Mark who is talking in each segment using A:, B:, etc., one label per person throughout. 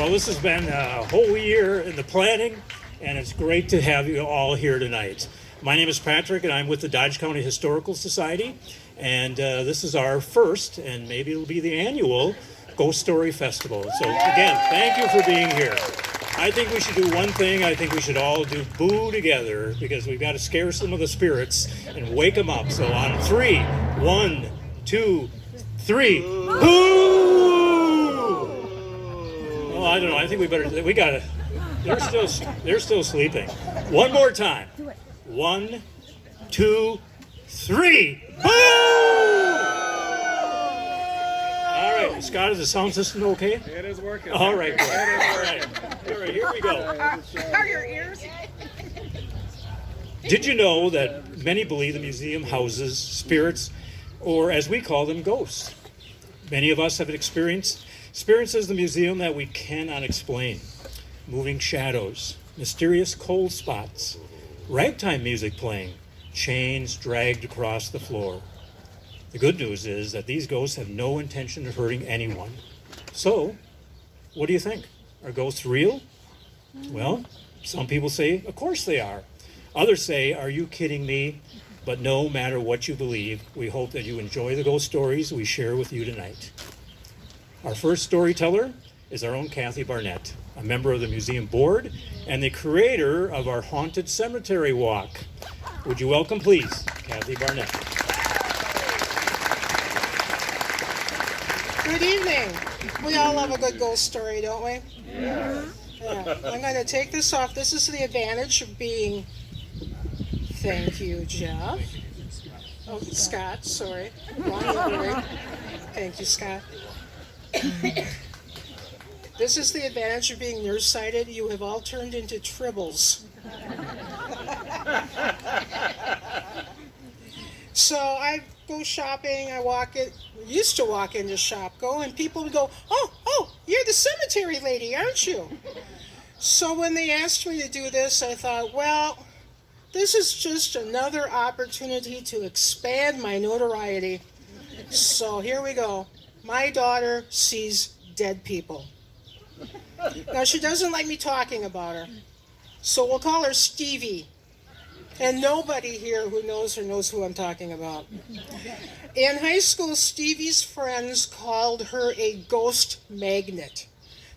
A: Well, this has been a whole year in the planning, and it's great to have you all here tonight. My name is Patrick, and I'm with the Dodge County Historical Society, and this is our first, and maybe it'll be the annual, Ghost Story Festival. So again, thank you for being here. I think we should do one thing. I think we should all do boo together, because we've got to scare some of the spirits and wake them up. So on 3, 1, 2, 3, boo! Well, I don't know. I think we gotta. They're still sleeping. One more time. 1, 2, 3, boo! All right, Scott, is the sound system okay?
B: It is working.
A: All right, good. All right, here we go.
C: Are your ears?
A: Did you know that many believe the museum houses spirits, or as we call them, ghosts? Many of us have experienced experiences in the museum that we cannot explain. Moving shadows, mysterious cold spots, ragtime music playing, chains dragged across the floor. The good news is that these ghosts have no intention of hurting anyone. So, what do you think? Are ghosts real? Well, some people say, of course they are. Others say, are you kidding me? But no matter what you believe, we hope that you enjoy the ghost stories we share with you tonight. Our first storyteller is our own Kathy Barnett, a member of the museum board and the creator of our Haunted Cemetery Walk. Would you welcome, please, Kathy Barnett.
C: Good evening. We all love a good ghost story, don't we? Yeah. I'm going to take this off. This is the advantage of being... Thank you, Jeff. Oh, Scott, sorry. Wrong ordering. Thank you, Scott. This is the advantage of being nearsighted. You have all turned into tribbles. So I go shopping, used to walk into Shopko, and people would go, oh, you're the cemetery lady, aren't you? So when they asked me to do this, I thought, well, this is just another opportunity to expand my notoriety. So here we go. My daughter sees dead people. Now, she doesn't like me talking about her, so we'll call her Stevie. And nobody here who knows her knows who I'm talking about. In high school, Stevie's friends called her a ghost magnet.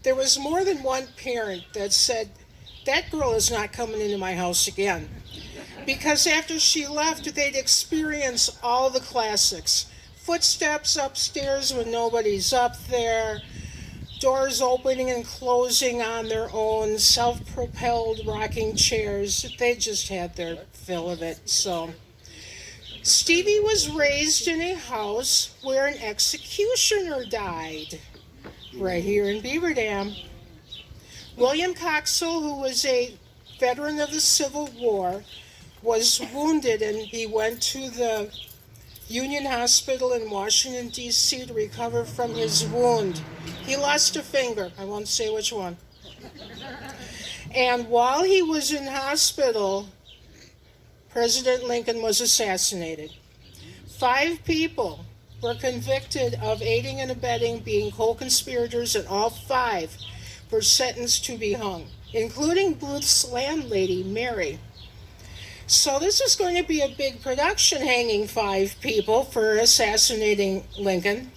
C: There was more than one parent that said, that girl is not coming into my house again. Because after she left, they'd experience all the classics. Footsteps upstairs when nobody's up there, doors opening and closing on their own, self-propelled rocking chairs. They just had their fill of it. So Stevie was raised in a house where an executioner died, right here in Beaver Dam. William Coxell, who was a veteran of the Civil War, was wounded, and he went to the Union Hospital in Washington, D.C. to recover from his wound. He lost a finger. I won't say which one. And while he was in hospital, President Lincoln was assassinated. 5 people were convicted of aiding and abetting, being co-conspirators, and all 5 were sentenced to be hung, including Booth's landlady, Mary. So this is going to be a big production, hanging 5 people for assassinating Lincoln.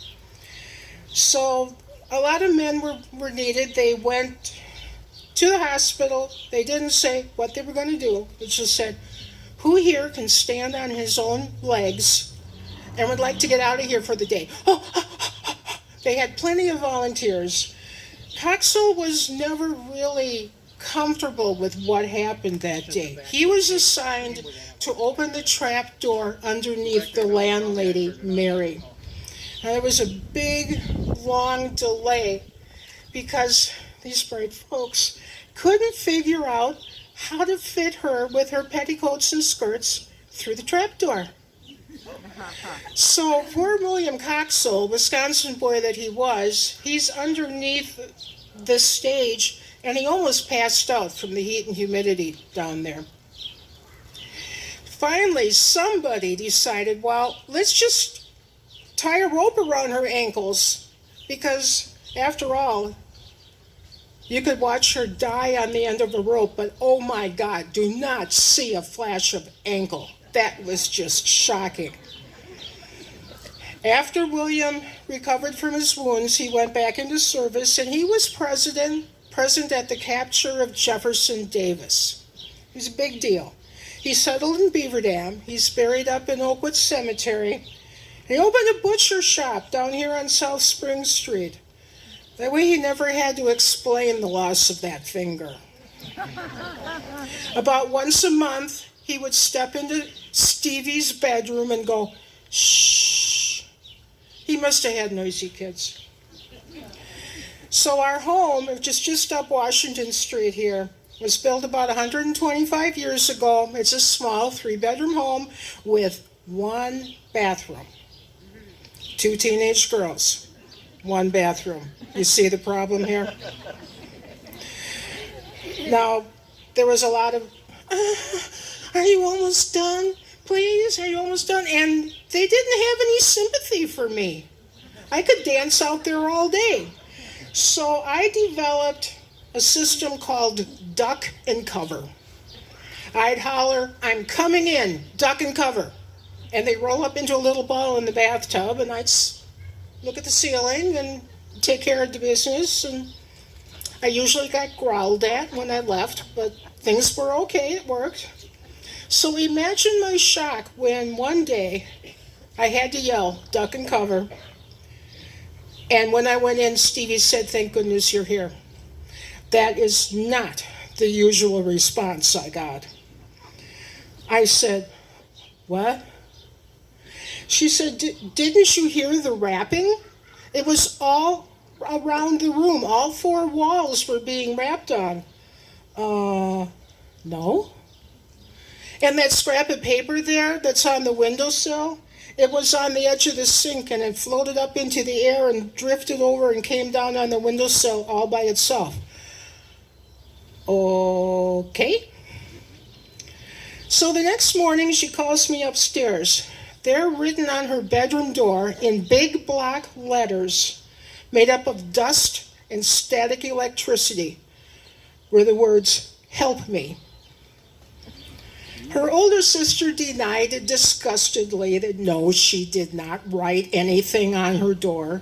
C: So a lot of men were needed. They went to the hospital. They didn't say what they were going to do. They just said, who here can stand on his own legs and would like to get out of here for the day? They had plenty of volunteers. Coxell was never really comfortable with what happened that day. He was assigned to open the trap door underneath the landlady, Mary. Now, there was a big, long delay because these bright folks couldn't figure out how to fit her with her petticoats and skirts through the trap door. So poor William Coxell, Wisconsin boy that he was, he's underneath the stage, and he almost passed out from the heat and humidity down there. Finally, somebody decided, well, let's just tie a rope around her ankles, because after all, You could watch her die on the end of a rope, but oh my God, do not see a flash of ankle. That was just shocking. After William recovered from his wounds, he went back into service and he was present at the capture of Jefferson Davis. It was a big deal. He settled in Beaver Dam. He's buried up in Oakwood Cemetery. He opened a butcher shop down here on South Spring Street. That way he never had to explain the loss of that finger. About once a month, he would step into Stevie's bedroom and go, shh. He must have had noisy kids. So our home, which is just up Washington Street here, was built about 125 years ago. It's a small 3-bedroom home with 1 bathroom. 2 teenage girls, 1 bathroom. You see the problem here? Now, there was a lot of, are you almost done? Please, are you almost done? And they didn't have any sympathy for me. I could dance out there all day. So I developed a system called duck and cover. I'd holler, I'm coming in, duck and cover. And they roll up into a little ball in the bathtub, and I'd look at the ceiling and take care of the business. And I usually got growled at when I left, but things were okay, it worked. So imagine my shock when one day I had to yell, duck and cover. And when I went in, Stevie said, thank goodness you're here. That is not the usual response I got. I said, what? She said, didn't you hear the rapping? It was all around the room. All 4 walls were being rapped on. No. And that scrap of paper there that's on the windowsill, it was on the edge of the sink and it floated up into the air and drifted over and came down on the windowsill all by itself. Okay. So the next morning she calls me upstairs. There, written on her bedroom door in big block letters made up of dust and static electricity, were the words, help me. Her older sister denied it disgustedly that no, she did not write anything on her door,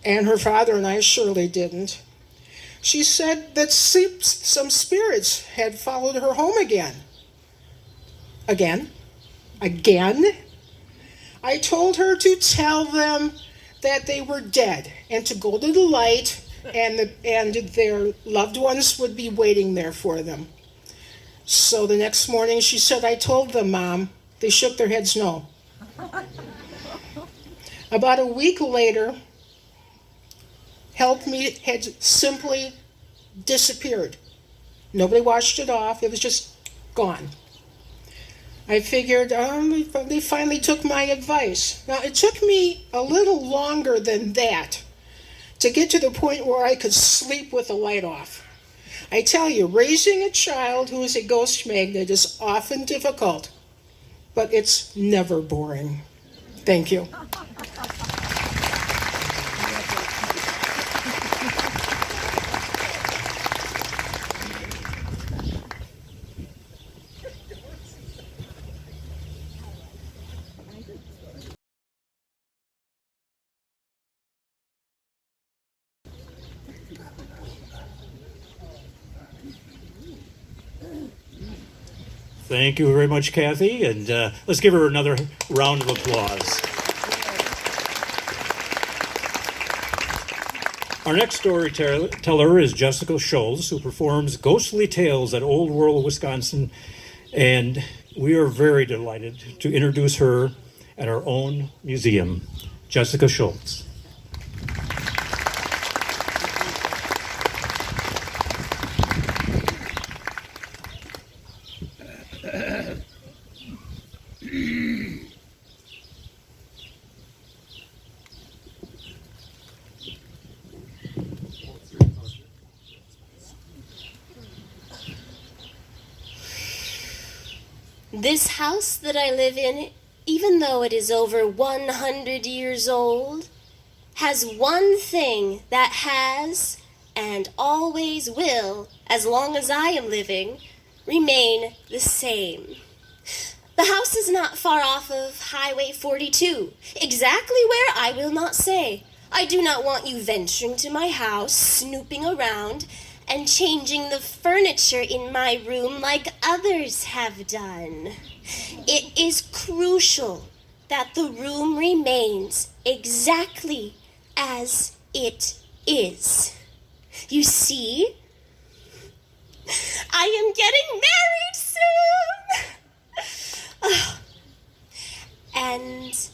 C: and her father and I surely didn't. She said that some spirits had followed her home again. Again? I told her to tell them that they were dead and to go to the light and their loved ones would be waiting there for them. So the next morning she said, I told them, Mom. They shook their heads no. About a week later, Help Me had simply disappeared. Nobody washed it off. It was just gone. I figured they finally took my advice. Now, it took me a little longer than that to get to the point where I could sleep with the light off. I tell you, raising a child who is a ghost magnet is often difficult, but it's never boring. Thank you.
A: Thank you very much, Kathy, and let's give her another round of applause. Our next storyteller is Jessica Schultz, who performs ghostly tales at Old World, Wisconsin, and we are very delighted to introduce her at our own museum. Jessica Schultz.
B: This house that I live in, even though it is over 100 years old, has one thing that has and always will, as long as I am living, remain the same. The house is not far off of Highway 42. Exactly where, I will not say. I do not want you venturing to my house, snooping around, and changing the furniture in my room like others have done. It is crucial that the room remains exactly as it is. You see, I am getting married soon! And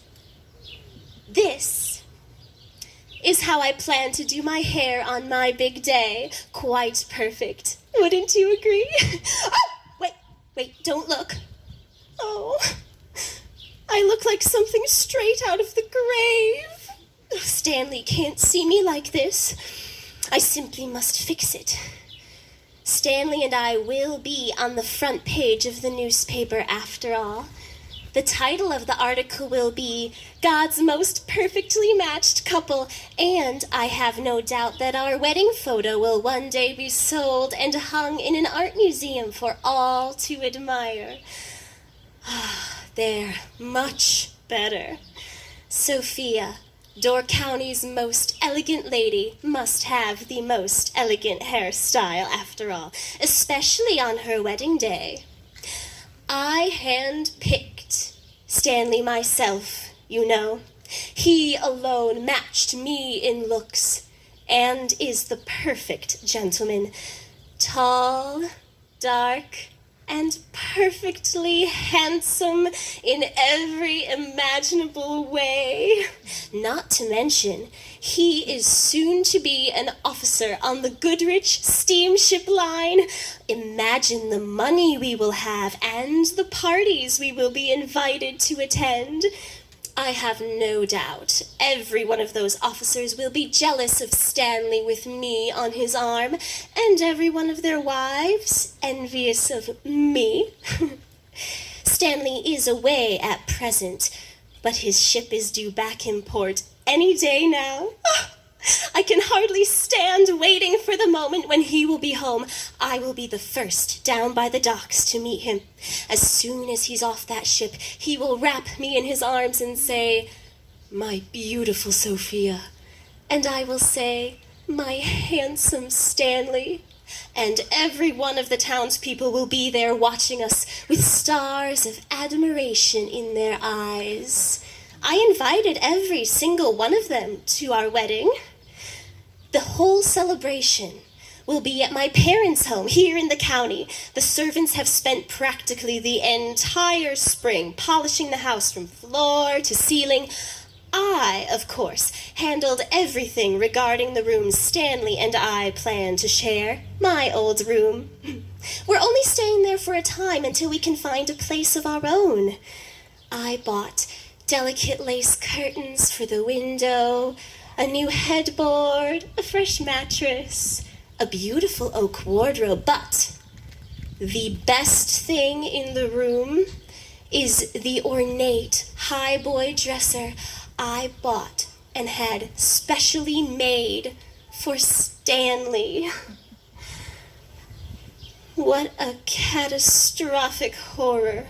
B: this is how I plan to do my hair on my big day. Quite perfect. Wouldn't you agree? Oh, wait, don't look. Oh, I look like something straight out of the grave. Oh, Stanley can't see me like this. I simply must fix it. Stanley and I will be on the front page of the newspaper after all. The title of the article will be God's Most Perfectly Matched Couple, and I have no doubt that our wedding photo will one day be sold and hung in an art museum for all to admire. They're much better. Sophia, Door County's most elegant lady, must have the most elegant hairstyle after all, especially on her wedding day. I hand-picked Stanley myself, you know. He alone matched me in looks and is the perfect gentleman. Tall, dark, and perfectly handsome in every imaginable way. Not to mention, he is soon to be an officer on the Goodrich steamship line. Imagine the money we will have and the parties we will be invited to attend. I have no doubt every one of those officers will be jealous of Stanley with me on his arm, and every one of their wives envious of me. Stanley is away at present, but his ship is due back in port any day now. I can hardly stand waiting for the moment when he will be home. I will be the first down by the docks to meet him. As soon as he's off that ship, he will wrap me in his arms and say, "My beautiful Sophia." And I will say, "My handsome Stanley." And every one of the townspeople will be there watching us with stars of admiration in their eyes. I invited every single one of them to our wedding. The whole celebration will be at my parents' home here in the county. The servants have spent practically the entire spring polishing the house from floor to ceiling. I, of course, handled everything regarding the rooms Stanley and I plan to share. My old room. We're only staying there for a time until we can find a place of our own. I bought delicate lace curtains for the window, a new headboard, a fresh mattress, a beautiful oak wardrobe, but the best thing in the room is the ornate highboy dresser I bought and had specially made for Stanley. What a catastrophic horror.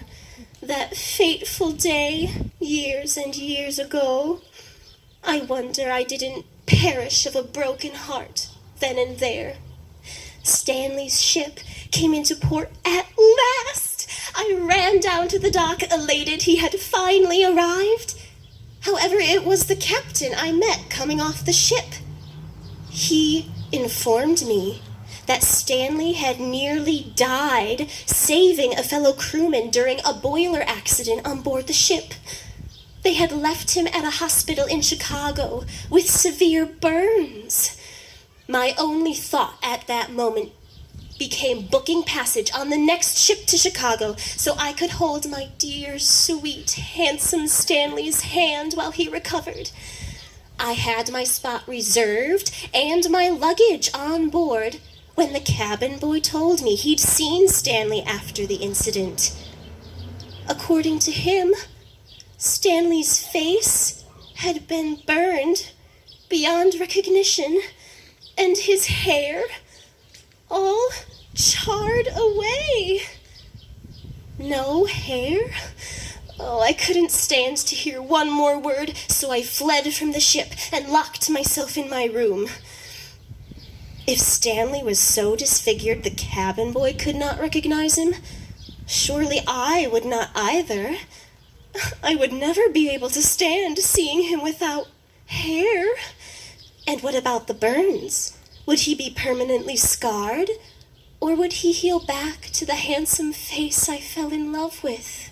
B: That fateful day, years and years ago. I wonder I didn't perish of a broken heart then and there. Stanley's ship came into port at last. I ran down to the dock, elated he had finally arrived. However, it was the captain I met coming off the ship. He informed me that Stanley had nearly died saving a fellow crewman during a boiler accident on board the ship. They had left him at a hospital in Chicago with severe burns. My only thought at that moment became booking passage on the next ship to Chicago so I could hold my dear, sweet, handsome Stanley's hand while he recovered. I had my spot reserved and my luggage on board when the cabin boy told me he'd seen Stanley after the incident. According to him, Stanley's face had been burned beyond recognition, And his hair, all charred away. No hair? Oh, I couldn't stand to hear one more word, so I fled from the ship and locked myself in my room. If Stanley was so disfigured the cabin boy could not recognize him, surely I would not either. I would never be able to stand seeing him without hair. And what about the burns? Would he be permanently scarred? Or would he heal back to the handsome face I fell in love with?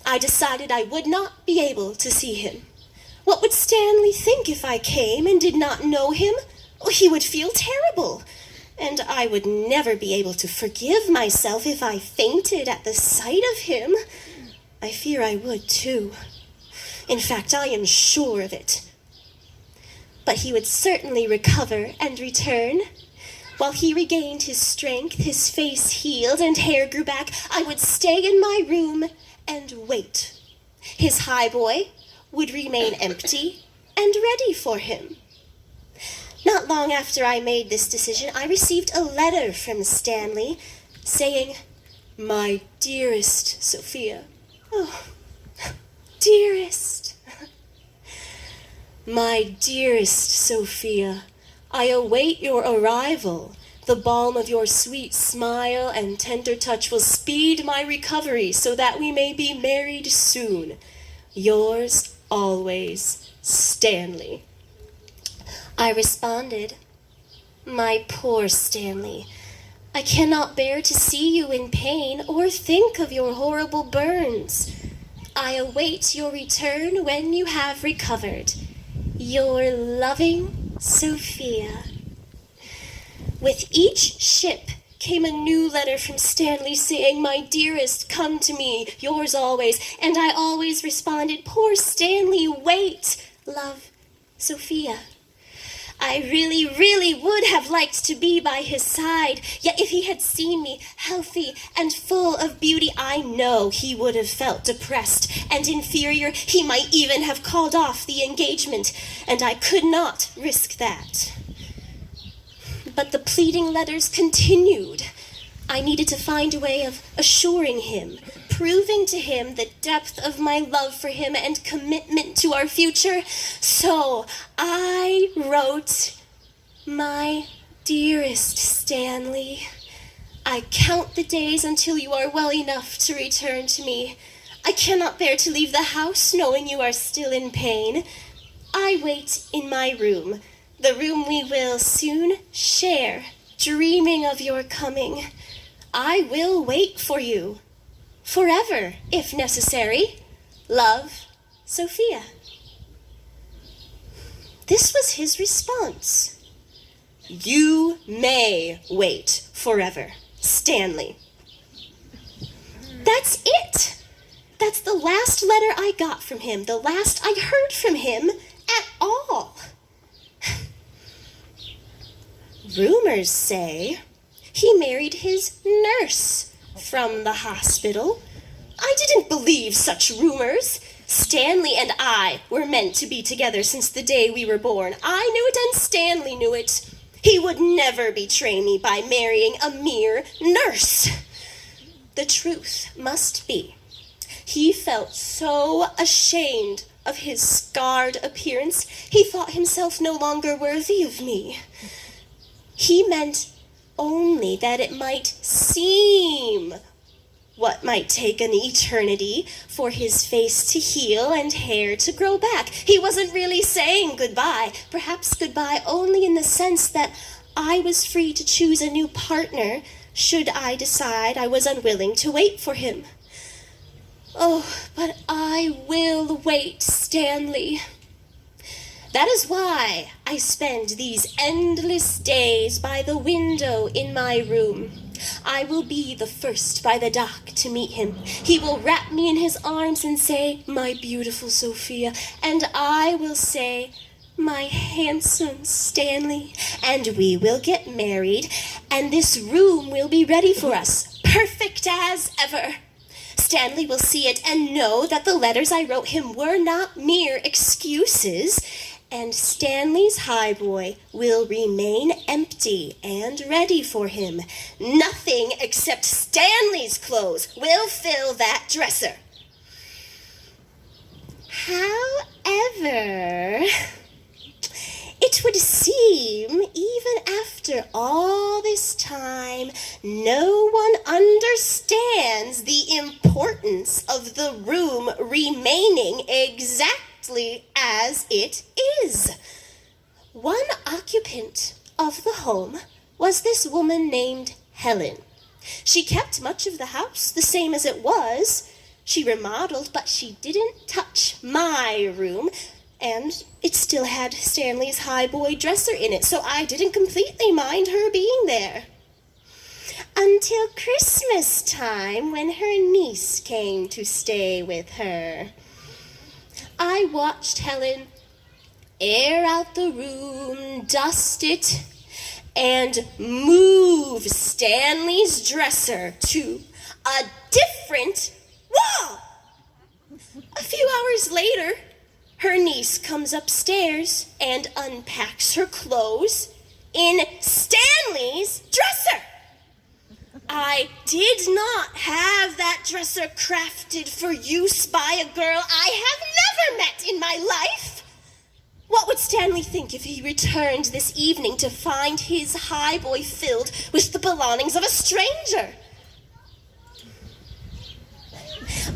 B: I decided I would not be able to see him. What would Stanley think if I came and did not know him? Oh, he would feel terrible. And I would never be able to forgive myself if I fainted at the sight of him. I fear I would, too. In fact, I am sure of it. But he would certainly recover and return. While he regained his strength, his face healed, and hair grew back, I would stay in my room and wait. His highboy would remain empty and ready for him. Not long after I made this decision, I received a letter from Stanley saying, "My dearest Sophia." Oh, dearest. My dearest Sophia, I await your arrival. The balm of your sweet smile and tender touch will speed my recovery so that we may be married soon. Yours always, Stanley. I responded, "My poor Stanley, I cannot bear to see you in pain or think of your horrible burns. I await your return when you have recovered. Your loving Sophia." With each ship came a new letter from Stanley saying, "My dearest, come to me, yours always." And I always responded, "Poor Stanley, wait, love, Sophia." I really, really would have liked to be by his side, yet if he had seen me healthy and full of beauty, I know he would have felt depressed and inferior. He might even have called off the engagement, and I could not risk that. But the pleading letters continued. I needed to find a way of assuring him, proving to him the depth of my love for him and commitment to our future. So I wrote, "My dearest Stanley, I count the days until you are well enough to return to me. I cannot bear to leave the house knowing you are still in pain. I wait in my room, the room we will soon share, dreaming of your coming. I will wait for you, forever, if necessary. Love, Sophia." This was his response. "You may wait forever, Stanley." That's it. That's the last letter I got from him, the last I heard from him at all. Rumors say he married his nurse from the hospital. I didn't believe such rumors. Stanley and I were meant to be together since the day we were born. I knew it and Stanley knew it. He would never betray me by marrying a mere nurse. The truth must be, he felt so ashamed of his scarred appearance, he thought himself no longer worthy of me. He meant only that it might seem what might take an eternity for his face to heal and hair to grow back. He wasn't really saying goodbye, perhaps goodbye only in the sense that I was free to choose a new partner should I decide I was unwilling to wait for him. Oh, but I will wait, Stanley. That is why I spend these endless days by the window in my room. I will be the first by the dock to meet him. He will wrap me in his arms and say, "My beautiful Sophia," and I will say, "My handsome Stanley," and we will get married, and this room will be ready for us, perfect as ever. Stanley will see it and know that the letters I wrote him were not mere excuses, and Stanley's highboy will remain empty and ready for him. Nothing except Stanley's clothes will fill that dresser. However, it would seem, even after all this time, no one understands the importance of the room remaining exactly as it is. One occupant of the home was this woman named Helen. She kept much of the house the same as it was. She remodeled, but she didn't touch my room, and it still had Stanley's highboy dresser in it, so I didn't completely mind her being there. Until Christmas time, when her niece came to stay with her. I watched Helen air out the room, dust it, and move Stanley's dresser to a different wall. A few hours later, her niece comes upstairs and unpacks her clothes in Stanley's dresser. I did not have that dresser crafted for use by a girl I have never met in my life. What would Stanley think if he returned this evening to find his highboy filled with the belongings of a stranger?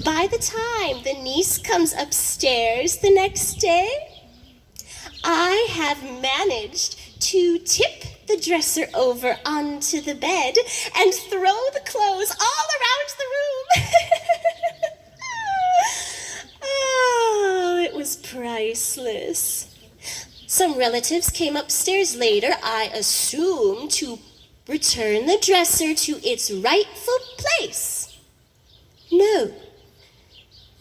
B: By the time the niece comes upstairs the next day, I have managed to tip the dresser over onto the bed and throw the clothes all around the room. Oh, it was priceless. Some relatives came upstairs later, I assume, to return the dresser to its rightful place. No.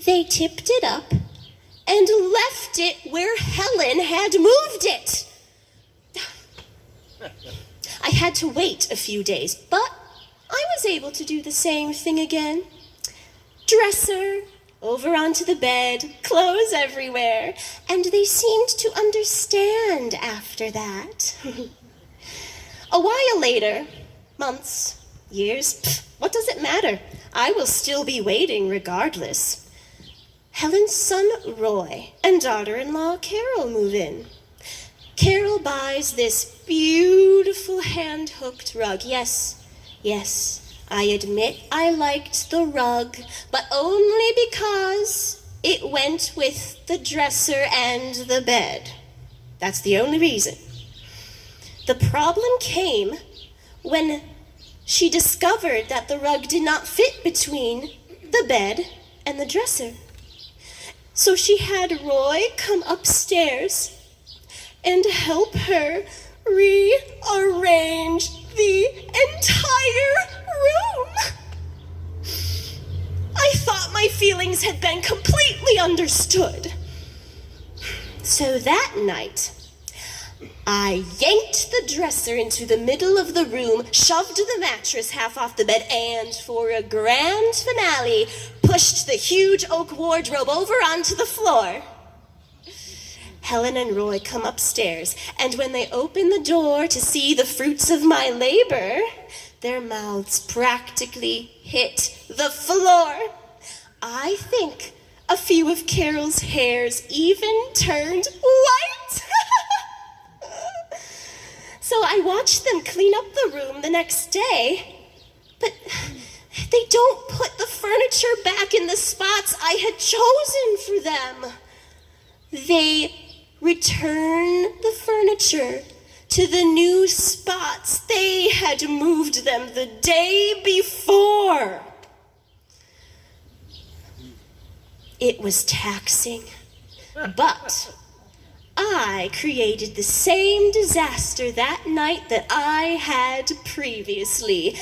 B: They tipped it up and left it where Helen had moved it. I had to wait a few days, but I was able to do the same thing again. Dresser, over onto the bed, clothes everywhere, and they seemed to understand after that. A while later, months, years, what does it matter? I will still be waiting regardless. Helen's son, Roy, and daughter-in-law, Carol, move in. Carol buys this beautiful hand-hooked rug. Yes, I admit I liked the rug, but only because it went with the dresser and the bed. That's the only reason. The problem came when she discovered that the rug did not fit between the bed and the dresser. So she had Roy come upstairs and help her rearrange the entire room. I thought my feelings had been completely understood. So that night, I yanked the dresser into the middle of the room, shoved the mattress half off the bed, and for a grand finale, pushed the huge oak wardrobe over onto the floor. Helen and Roy come upstairs, and when they open the door to see the fruits of my labor, their mouths practically hit the floor. I think a few of Carol's hairs even turned white. So I watched them clean up the room the next day, but they don't put the furniture back in the spots I had chosen for them. They return the furniture to the new spots they had moved them the day before. It was taxing, but I created the same disaster that night that I had previously,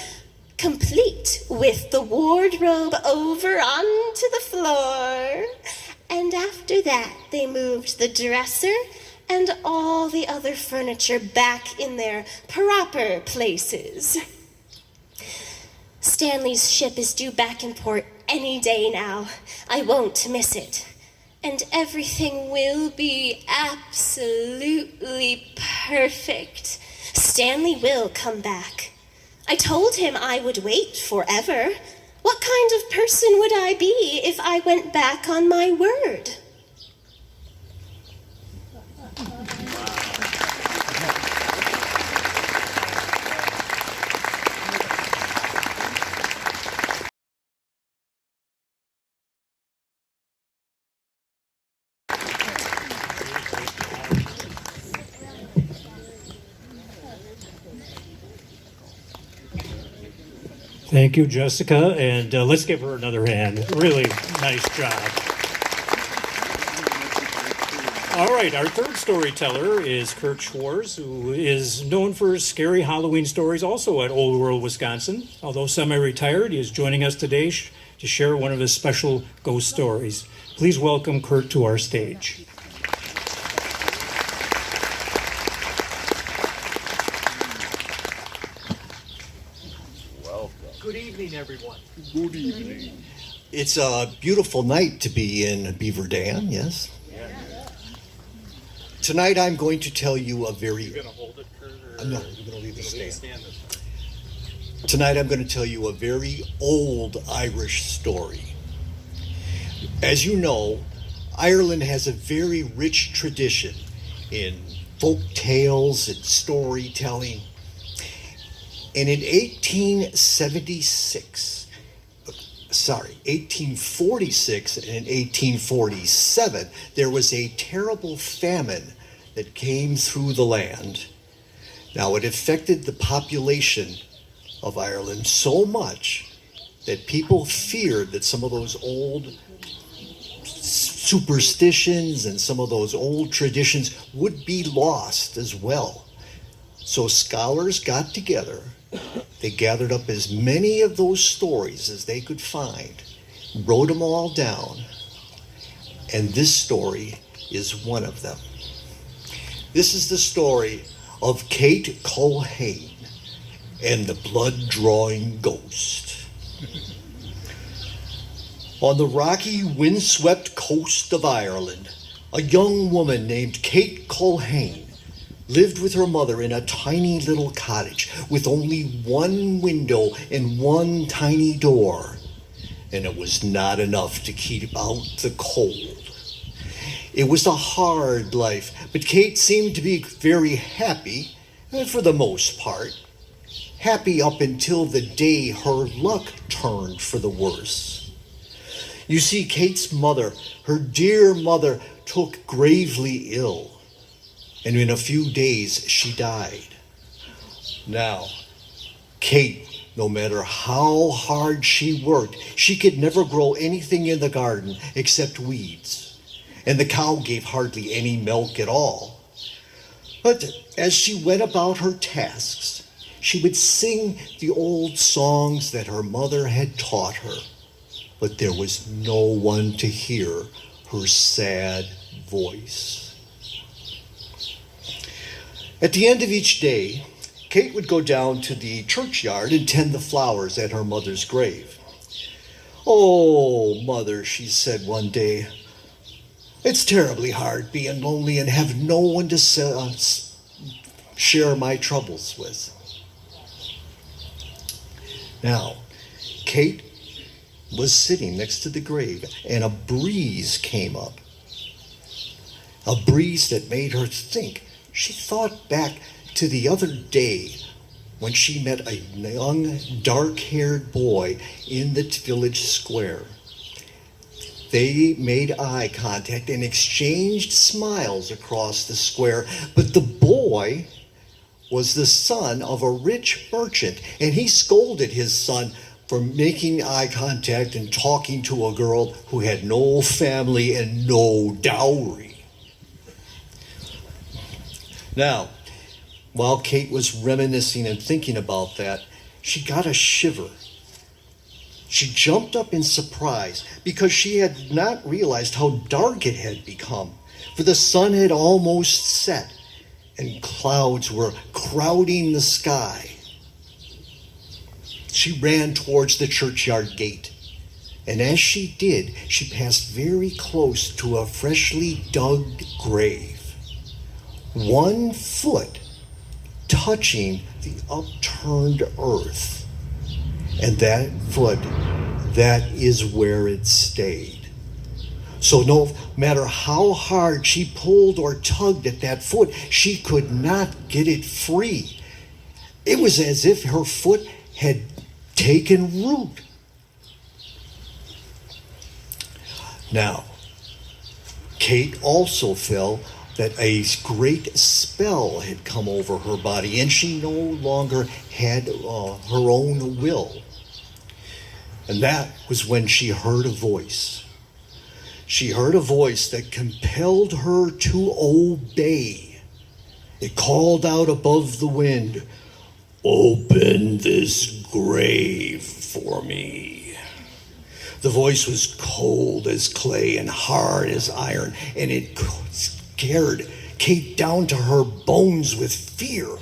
B: complete with the wardrobe over onto the floor. And after that, they moved the dresser and all the other furniture back in their proper places. Stanley's ship is due back in port any day now. I won't miss it. and everything will be absolutely perfect. Stanley will come back. I told him I would wait forever. What kind of person would I be if I went back on my word?
A: Thank you, Jessica, and let's give her another hand. Really nice job. All right, our third storyteller is Kurt Schwartz, who is known for his scary Halloween stories also at Old World, Wisconsin. Although semi-retired, he is joining us today to share one of his special ghost stories. Please welcome Kurt to our stage.
D: Good evening, everyone.
E: Good evening. It's a beautiful night to be in Beaver Dam, yes? Tonight I'm going to tell you a very...
D: You're going to hold it, Kurt? Or
E: No, you're going to leave the stand.
D: stand this way.
E: Tonight I'm going to tell you a very old Irish story. As you know, Ireland has a very rich tradition in folk tales and storytelling. And in 1846 and in 1847, there was a terrible famine that came through the land. Now, it affected the population of Ireland so much that people feared that some of those old superstitions and some of those old traditions would be lost as well. So scholars got together. They gathered up as many of those stories as they could find, wrote them all down, and this story is one of them. This is the story of Kate Culhane and the blood-drawing ghost. On the rocky, windswept coast of Ireland, a young woman named Kate Culhane lived with her mother in a tiny little cottage with only one window and one tiny door, and it was not enough to keep out the cold. It was a hard life, but Kate seemed to be very happy, for the most part. Happy up until the day her luck turned for the worse. You see, Kate's mother, her dear mother, took gravely ill, and in a few days she died. Now, Kate, no matter how hard she worked, she could never grow anything in the garden except weeds, and the cow gave hardly any milk at all. But as she went about her tasks, she would sing the old songs that her mother had taught her, but there was no one to hear her sad voice. At the end of each day, Kate would go down to the churchyard and tend the flowers at her mother's grave. "Oh, Mother," she said one day, "it's terribly hard being lonely and have no one to share my troubles with." Now, Kate was sitting next to the grave, and a breeze came up. A breeze that made her think. She thought back to the other day when she met a young, dark-haired boy in the village square. They made eye contact and exchanged smiles across the square, but the boy was the son of a rich merchant, and he scolded his son for making eye contact and talking to a girl who had no family and no dowry. Now, while Kate was reminiscing and thinking about that, she got a shiver. She jumped up in surprise because she had not realized how dark it had become, for the sun had almost set and clouds were crowding the sky. She ran towards the churchyard gate. And as she did, she passed very close to a freshly dug grave. 1 foot touching the upturned earth. And that foot, that is where it stayed. So no matter how hard she pulled or tugged at that foot, she could not get it free. It was as if her foot had taken root. Now, Kate also felt that a great spell had come over her body, and she no longer had her own will. And that was when she heard a voice. She heard a voice that compelled her to obey. It called out above the wind, "Open this grave for me." The voice was cold as clay and hard as iron, and it scared Kate down to her bones with fear.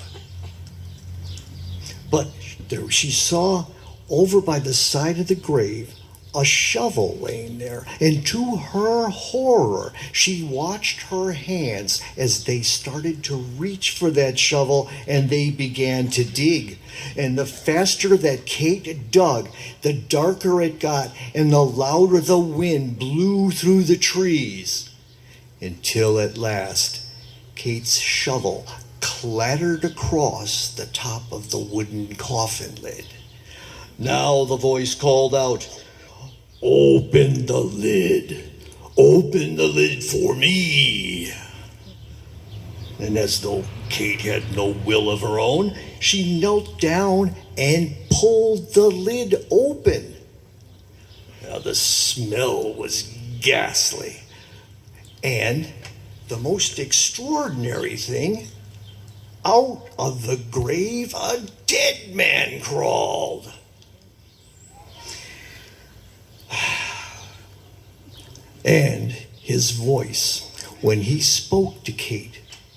E: But there she saw over by the side of the grave a shovel laying there, and to her horror, she watched her hands as they started to reach for that shovel, and they began to dig. And the faster that Kate dug, the darker it got, and the louder the wind blew through the trees, until at last Kate's shovel clattered across the top of the wooden coffin lid. Now the voice called out, "Open the lid. Open the lid for me." And as though Kate had no will of her own, she knelt down and pulled the lid open. Now the smell was ghastly. And the most extraordinary thing, out of the grave a dead man crawled. And his voice, when he spoke to Kate,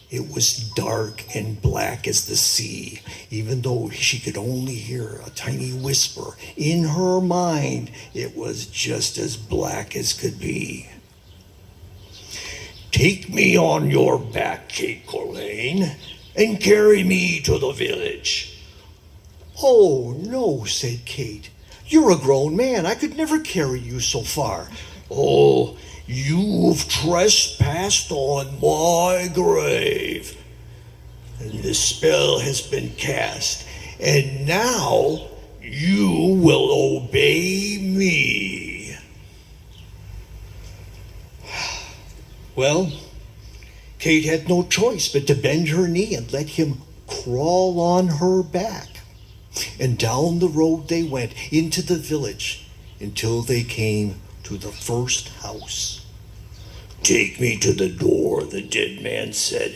E: it was dark and black as the sea, even though she could only hear a tiny whisper. In her mind, it was just as black as could be. "Take me on your back, Kate Colhane, and carry me to the village." "Oh, no," said Kate. "You're a grown man. I could never carry you so far." "Oh, you've trespassed on my grave, and the spell has been cast, and now you will obey me." Well, Kate had no choice but to bend her knee and let him crawl on her back. And down the road they went into the village until they came to the first house. "Take me to the door," the dead man said.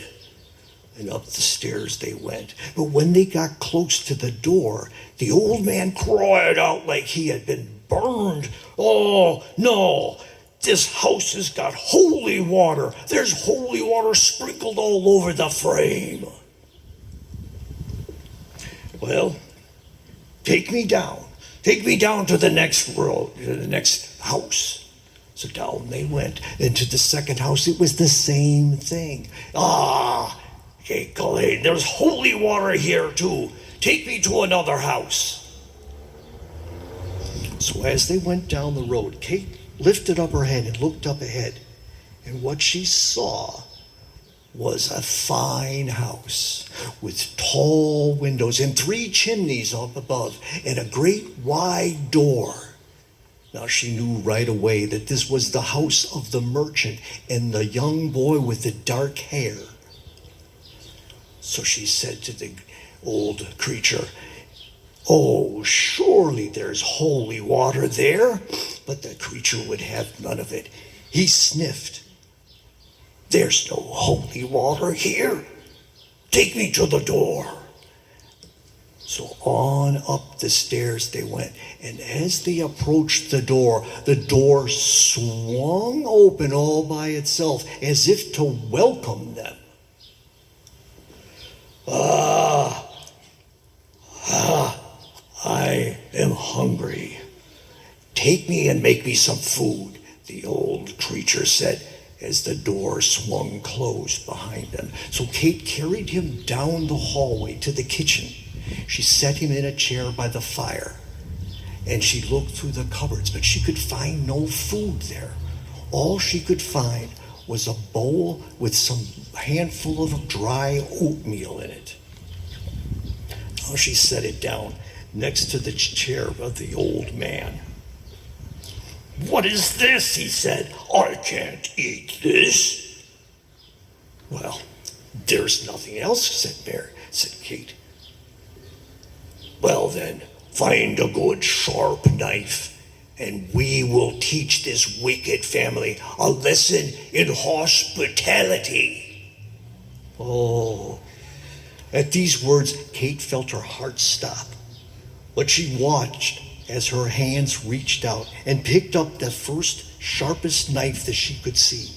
E: And up the stairs they went. But when they got close to the door, the old man cried out like he had been burned. "Oh, no, this house has got holy water. There's holy water sprinkled all over the frame." "Well, take me down. Take me down to the next road, to the next house." So down they went. Into the second house, it was the same thing. "Ah, Kate Colhane, there's holy water here too. Take me to another house." So as they went down the road, Kate lifted up her head and looked up ahead. And what she saw was a fine house with tall windows and 3 chimneys up above and a great wide door. Now she knew right away that this was the house of the merchant and the young boy with the dark hair. So she said to the old creature, "Oh, surely there's holy water there." But the creature would have none of it. He sniffed. "There's no holy water here. Take me to the door." So on up the stairs they went, and as they approached the door swung open all by itself as if to welcome them. I am hungry. "Take me and make me some food," the old creature said as the door swung closed behind them. So Kate carried him down the hallway to the kitchen. She set him in a chair by the fire, and she looked through the cupboards, but she could find no food there. All she could find was a bowl with some handful of dry oatmeal in it. Now she set it down next to the chair of the old man. "What is this?" he said. "I can't eat this." "Well, there's nothing else," said Kate. "Well then, find a good sharp knife, and we will teach this wicked family a lesson in hospitality." Oh, at these words, Kate felt her heart stop. But she watched as her hands reached out and picked up the first sharpest knife that she could see.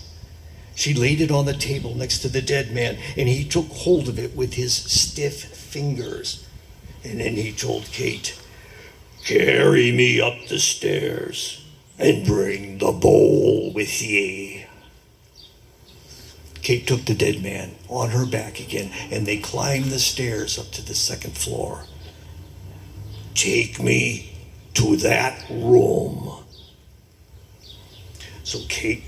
E: She laid it on the table next to the dead man, and he took hold of it with his stiff fingers. And then he told Kate, "Carry me up the stairs and bring the bowl with ye." Kate took the dead man on her back again, and they climbed the stairs up to the second floor. "Take me to that room." So Kate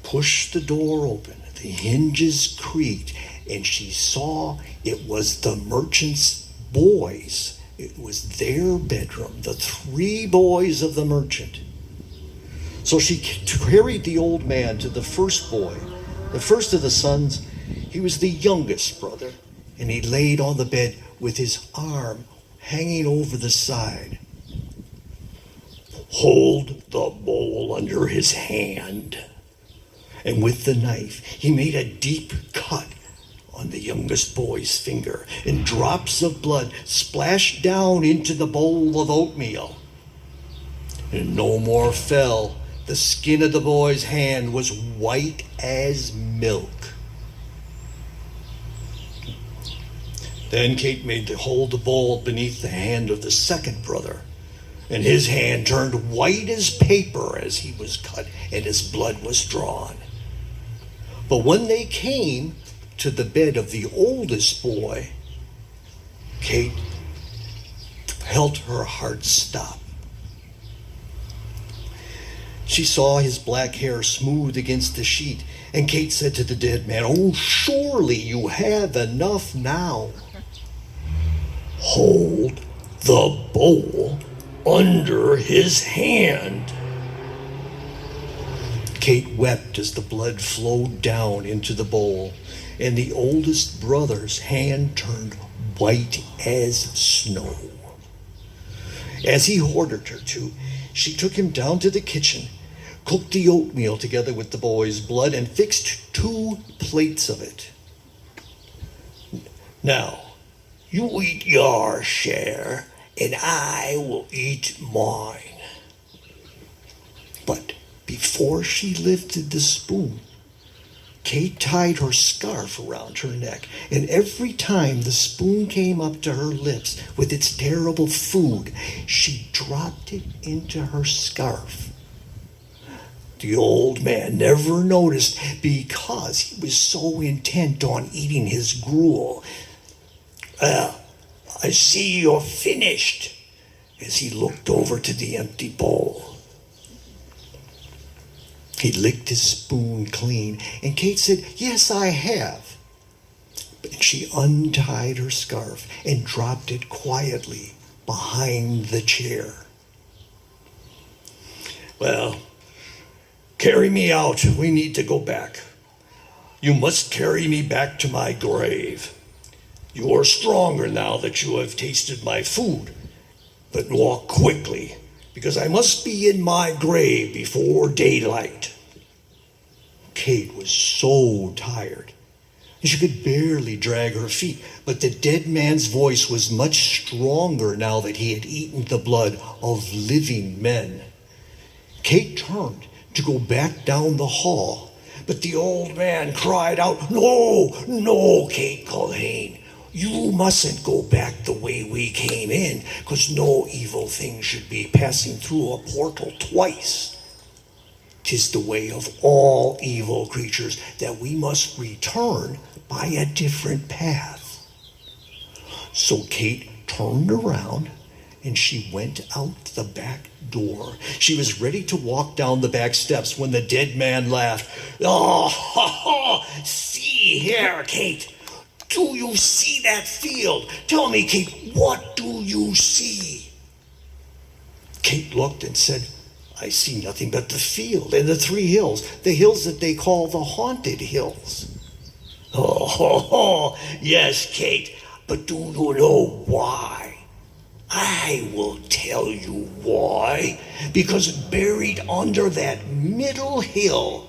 E: pushed the door open. The hinges creaked, and she saw it was the merchant's boys. It was their bedroom, the 3 boys of the merchant. So she carried the old man to the first boy, the first of the sons. He was the youngest brother, and he laid on the bed with his arm hanging over the side. "Hold the bowl under his hand." And with the knife, he made a deep cut on the youngest boy's finger, and drops of blood splashed down into the bowl of oatmeal. And no more fell. The skin of the boy's hand was white as milk. Then Kate made to hold the bowl beneath the hand of the second brother, and his hand turned white as paper as he was cut, and his blood was drawn. But when they came to the bed of the oldest boy, Kate felt her heart stop. She saw his black hair smooth against the sheet, and Kate said to the dead man, "Oh, surely you have enough now." "Hold the bowl under his hand." Kate wept as the blood flowed down into the bowl, and the oldest brother's hand turned white as snow. As he ordered her to, she took him down to the kitchen, cooked the oatmeal together with the boy's blood, and fixed 2 plates of it. "Now, you eat your share, and I will eat mine." But before she lifted the spoon, Kate tied her scarf around her neck, and every time the spoon came up to her lips with its terrible food, she dropped it into her scarf. The old man never noticed because he was so intent on eating his gruel. "Well, I see you're finished," as he looked over to the empty bowl. He licked his spoon clean, and Kate said, "Yes, I have." But she untied her scarf and dropped it quietly behind the chair. "Well, carry me out. We need to go back. You must carry me back to my grave. You are stronger now that you have tasted my food, but walk quickly, because I must be in my grave before daylight." Kate was so tired, and she could barely drag her feet, but the dead man's voice was much stronger now that he had eaten the blood of living men. Kate turned to go back down the hall, but the old man cried out, "No, no, Kate Culhane, You mustn't go back the way we came in, 'cause no evil thing should be passing through a portal twice. 'Tis the way of all evil creatures that we must return by a different path. So Kate turned around and she went out the back door. She was ready to walk down the back steps when the dead man laughed. Oh, ha, ha. See here, Kate. Do you see that field? Tell me, Kate, what do you see? Kate looked and said, I see nothing but the field and the 3 hills, the hills that they call the Haunted Hills. Oh, yes, Kate, but do you know why? I will tell you why. Because buried under that middle hill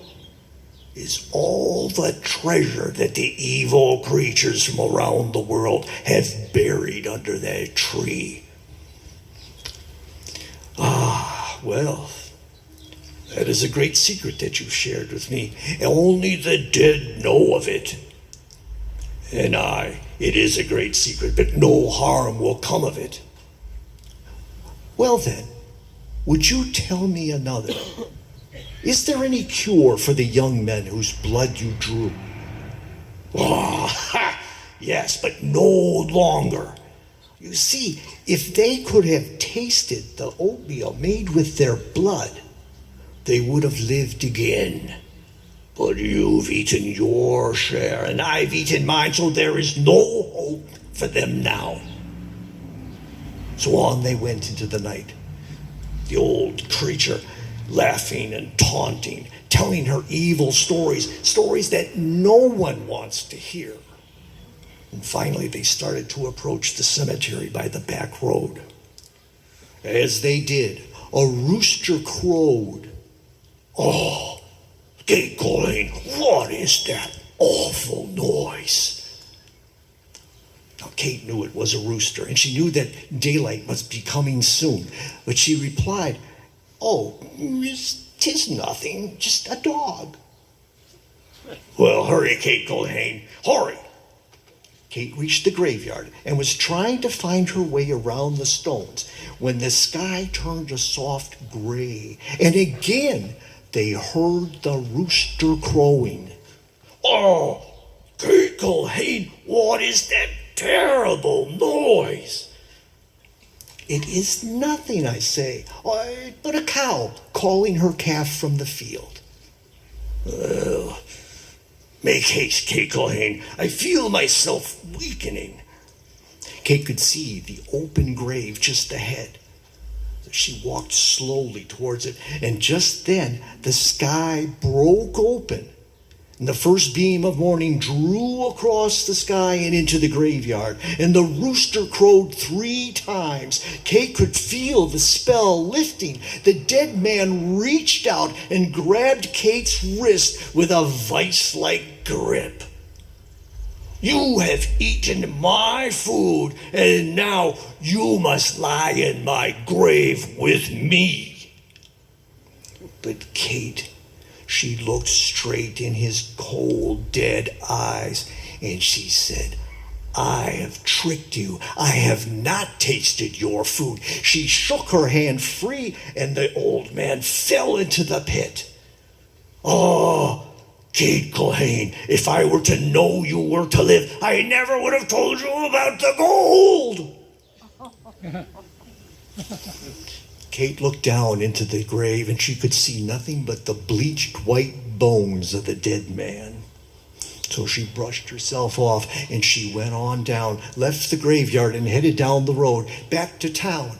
E: is all the treasure that the evil creatures from around the world have buried under that tree. Ah, well, that is a great secret that you've shared with me. Only the dead know of it. And it is a great secret, but no harm will come of it. Well then, would you tell me another? Is there any cure for the young men whose blood you drew? Oh, ha, yes, but no longer. You see, if they could have tasted the oatmeal made with their blood, they would have lived again. But you've eaten your share, and I've eaten mine, so there is no hope for them now. So on they went into the night. The old creature laughing and taunting, telling her evil stories that no one wants to hear. And finally they started to approach the cemetery by the back road. As they did, a rooster crowed. Oh, Kate Colleen, what is that awful noise? Now, Kate knew it was a rooster, and she knew that daylight must be coming soon. But she replied, Oh, tis nothing, just a dog. Well, hurry, Kate Colleen, hurry. Kate reached the graveyard and was trying to find her way around the stones when the sky turned a soft gray, and again they heard the rooster crowing. Oh, Kate Colleen, what is that terrible noise? It is nothing, I say, but a cow calling her calf from the field. Make haste, Kate Colleen. I feel myself weakening. Kate could see the open grave just ahead. She walked slowly towards it, and just then the sky broke open, and the first beam of morning drew across the sky and into the graveyard, and the rooster crowed 3 times. Kate could feel the spell lifting. The dead man reached out and grabbed Kate's wrist with a vice-like grip. You have eaten my food, and now you must lie in my grave with me. But Kate, she looked straight in his cold, dead eyes, and she said, I have tricked you. I have not tasted your food. She shook her hand free, and the old man fell into the pit. Oh, Kate Colleen, if I were to know you were to live, I never would have told you about the gold. Kate looked down into the grave, and she could see nothing but the bleached white bones of the dead man. So she brushed herself off, and she went on down, left the graveyard, and headed down the road back to town.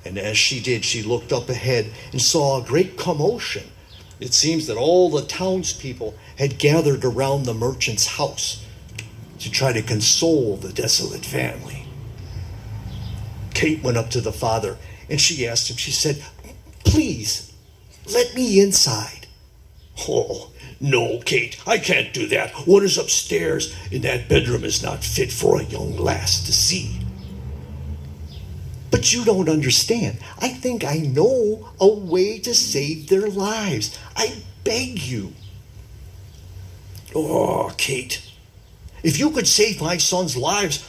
E: And as she did, she looked up ahead and saw a great commotion. It seems that all the townspeople had gathered around the merchant's house to try to console the desolate family. Kate went up to the father, and she asked him, she said, Please, let me inside. Oh, no, Kate, I can't do that. What is upstairs in that bedroom is not fit for a young lass to see. But you don't understand. I think I know a way to save their lives. I beg you. Oh, Kate, If you could save my sons' lives,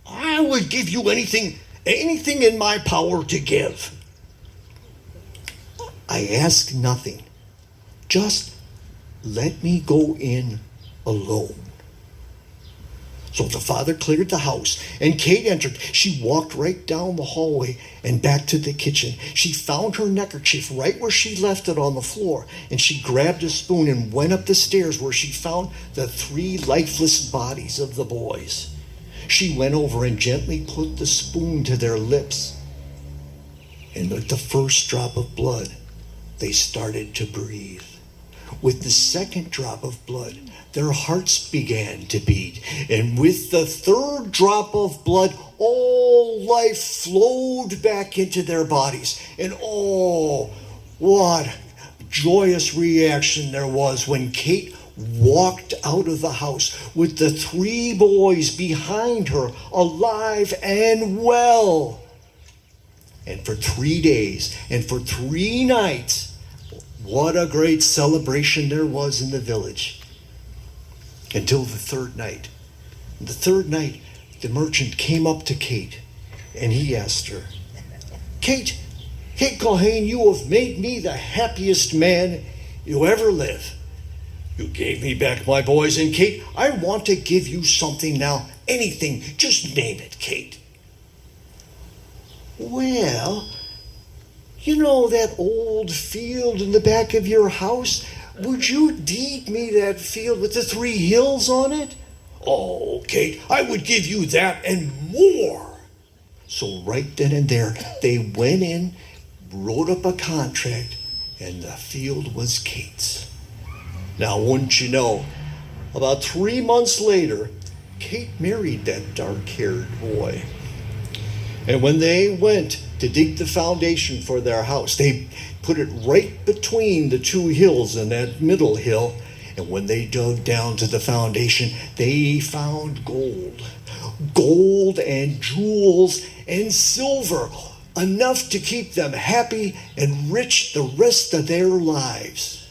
E: I would give you anything in my power to give. I ask nothing. Just let me go in alone. So the father cleared the house, and Kate entered. She walked right down the hallway and back to the kitchen. She found her neckerchief right where she left it on the floor, and she grabbed a spoon and went up the stairs where she found the 3 lifeless bodies of the boys. She went over and gently put the spoon to their lips, and with the first drop of blood, they started to breathe. With the second drop of blood, their hearts began to beat. And with the third drop of blood, all life flowed back into their bodies. And oh, what joyous reaction there was when Kate walked out of the house with the 3 boys behind her, alive and well. And for 3 days and for 3 nights, what a great celebration there was in the village. Until the third night. The third night, the merchant came up to Kate, and he asked her, Kate Culhane, you have made me the happiest man you ever lived. You gave me back my boys, and Kate, I want to give you something now. Anything, just name it, Kate. Well, you know that old field in the back of your house? Would you deed me that field with the 3 hills on it? Oh, Kate, I would give you that and more. So right then and there, they went in, wrote up a contract, and the field was Kate's. Now, wouldn't you know, about 3 months later, Kate married that dark-haired boy. And when they went to dig the foundation for their house, they put it right between the 2 hills and that middle hill. And when they dug down to the foundation, they found gold. Gold and jewels and silver, enough to keep them happy and rich the rest of their lives.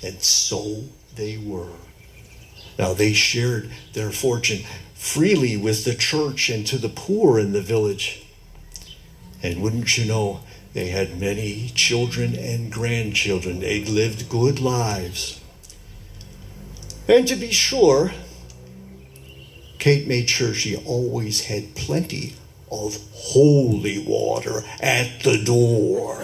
E: And so they were. Now they shared their fortune freely with the church and to the poor in the village. And wouldn't you know, they had many children and grandchildren. They lived good lives. And to be sure, Kate made sure she always had plenty of holy water at the door.